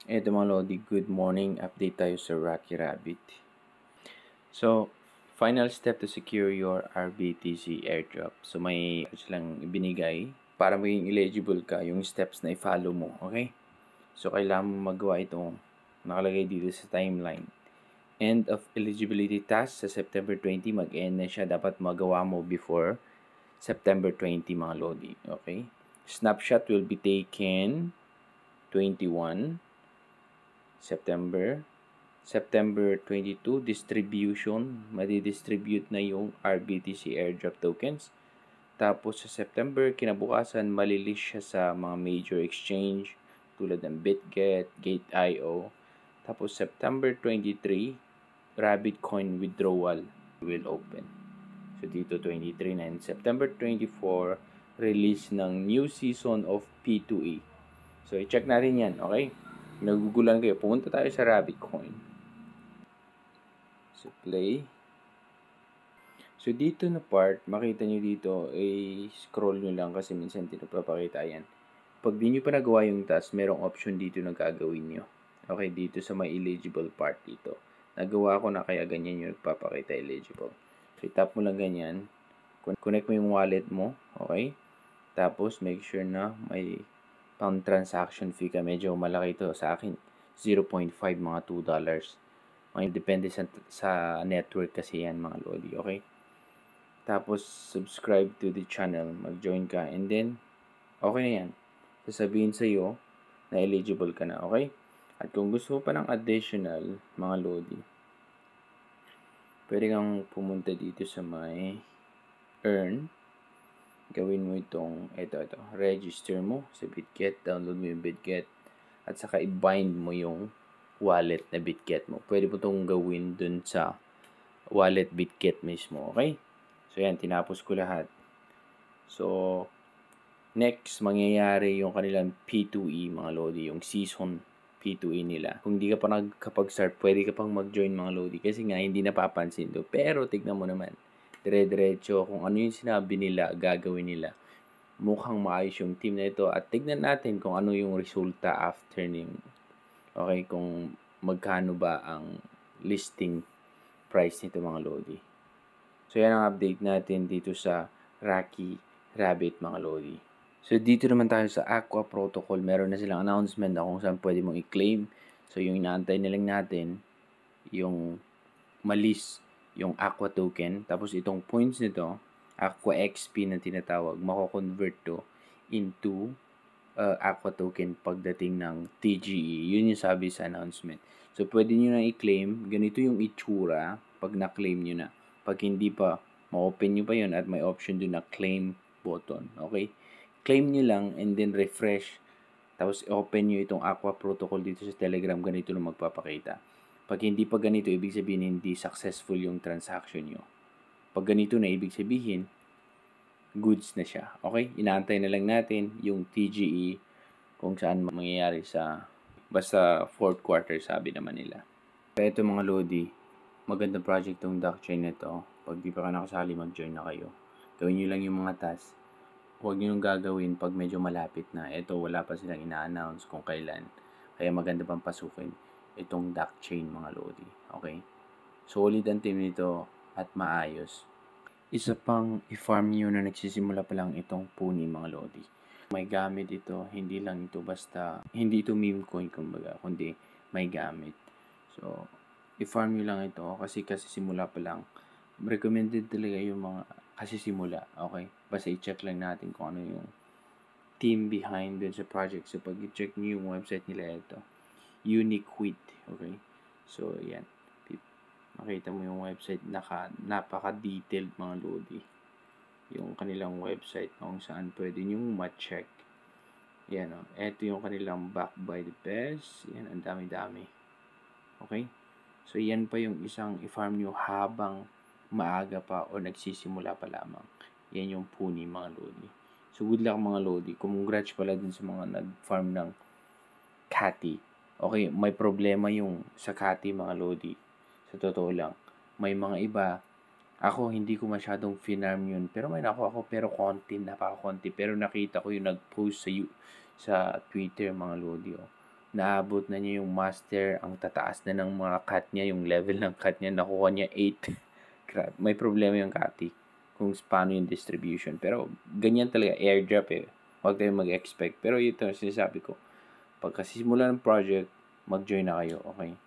Eto mga Lodi, good morning. Update tayo sa Rocky Rabbit. So, final step to secure your RBTC airdrop. So, may silang ibinigay para maging eligible ka yung steps na i-follow mo. Okay? So, kailangan mo magawa itong nakalagay dito sa timeline. End of eligibility task sa September 20. Mag-end na siya. Dapat magawa mo before September 20 mga Lodi. Okay? Snapshot will be taken 21 September 22, distribution, madidistribute na yung RBTC airdrop tokens. Tapos sa September, kinabukasan, malilis siya sa mga major exchange tulad ng BitGet, Gate.io. Tapos September 23, Rabbit Coin withdrawal will open. So dito 23 na. And September 24, release ng new season of P2E. So i-check natin yan, okay? Nagugulan kayo, pumunta tayo sa Rabbit Coin. So, play. So, dito na part, makita nyo dito, scroll nyo lang kasi minsan dito papakita yan. Pag di nyo pa nagawa yung task, merong option dito na gagawin nyo. Okay, dito sa may eligible part dito. Nagawa ko na kaya ganyan yung nagpapakita eligible. So, tap mo lang ganyan. Connect mo yung wallet mo. Okay. Tapos, make sure na may pound transaction fee ka. Medyo malaki ito sa akin. 0.5 mga $2. May depende sa network kasi yan mga Lodi. Okay. Tapos, subscribe to the channel. Mag-join ka. And then, okay na yan. Sasabihin sa'yo na eligible ka na. Okay? At kung gusto mo pa ng additional, mga Lodi, pwede kang pumunta dito sa may earn. Gawin mo itong, ito. Register mo sa BitGet. Download mo yung BitGet. At saka i-bind mo yung wallet na BitGet mo. Pwede mo itong gawin dun sa wallet BitGet mismo. Okay? So, yan. Tinapos ko lahat. So, next, mangyayari yung kanilang P2E, mga Lodi. Yung season P2E nila. Kung di ka pa nagkapag-start, pwede ka pang mag-join, mga Lodi. Kasi nga, hindi napapansin to. Pero, tignan mo naman. Dire-diretso, kung ano yung sinabi nila, gagawin nila. Mukhang maayos yung team na ito. At tignan natin kung ano yung resulta after ng, okay, kung magkano ba ang listing price nito, mga Lodi. So, yan ang update natin dito sa Rocky Rabbit, mga Lodi. So, dito naman tayo sa Aqua Protocol. Meron na silang announcement na kung saan pwede mong i-claim. So, yung inaantay na lang natin, yung malis yung Aqua token. Tapos, itong points nito, Aqua XP na tinatawag, mako-convert to into Aqua token pagdating ng TGE. Yun yung sabi sa announcement. So, pwede nyo na i-claim. Ganito yung itsura pag na-claim nyo na. Pag hindi pa, ma-open nyo pa yun at may option dun na claim button. Okay? Claim nyo lang and then refresh. Tapos, open nyo itong Aqua Protocol dito sa Telegram. Ganito na magpapakita. Pag hindi pa ganito, ibig sabihin hindi successful yung transaction nyo. Pag ganito na, ibig sabihin, goods na siya. Okay? Inaantay na lang natin yung TGE kung saan mangyayari sa basta fourth quarter, sabi naman nila. Kaya ito mga Lodi, magandang project tong blockchain na ito. Pag di pa ka nakasali, mag-join na kayo. Gawin nyo lang yung mga task. Huwag nyo yung gagawin pag medyo malapit na. Ito, wala pa silang ina-announce kung kailan. Kaya maganda pang pasukin itong blockchain, mga Lodi. Okay? Solid ang team nito at maayos. Isa pang i-farm nyo na nagsisimula pa lang itong Puni, mga Lodi. May gamit ito, hindi lang ito basta, hindi ito meme coin kumbaga, kundi may gamit. So, i-farm nyo lang ito kasi simula pa lang. Recommended talaga yung mga kasi simula, okay? Basta i-check lang natin kung ano yung team behind dun sa project. So, pag i-check nyo yung website nila ito, Uniquid, okay? So, yan. Makita mo yung website, napaka-detailed, mga Lodi. Yung kanilang website kung saan pwede nyo ma-check. Yan o. Ito yung kanilang back by the best. Yan, ang dami-dami. Okay? So, yan pa yung isang i-farm nyo habang maaga pa o nagsisimula pa lamang. Yan yung Puni, mga Lodi. So, good luck, mga Lodi. Congrats pala dun sa mga nag-farm ng Cathy. Okay, may problema yung sa Cathy, mga Lodi. Sa totoo lang. May mga iba, ako hindi ko masyadong finarm yun. Pero may nakuha ako, pero napaka-konti. Pero nakita ko yung nag-post sa Twitter, mga Lodi. Oh. naabot na niya yung master, ang tataas na ng mga cut niya, yung level ng cut niya, nakuha niya 8. Grabe, may problema yung Kati kung paano yung distribution. Pero, ganyan talaga, airdrop eh. Huwag kayong mag-expect. Pero ito, sinasabi ko, pagkasimula ng project, mag-join na kayo, okay?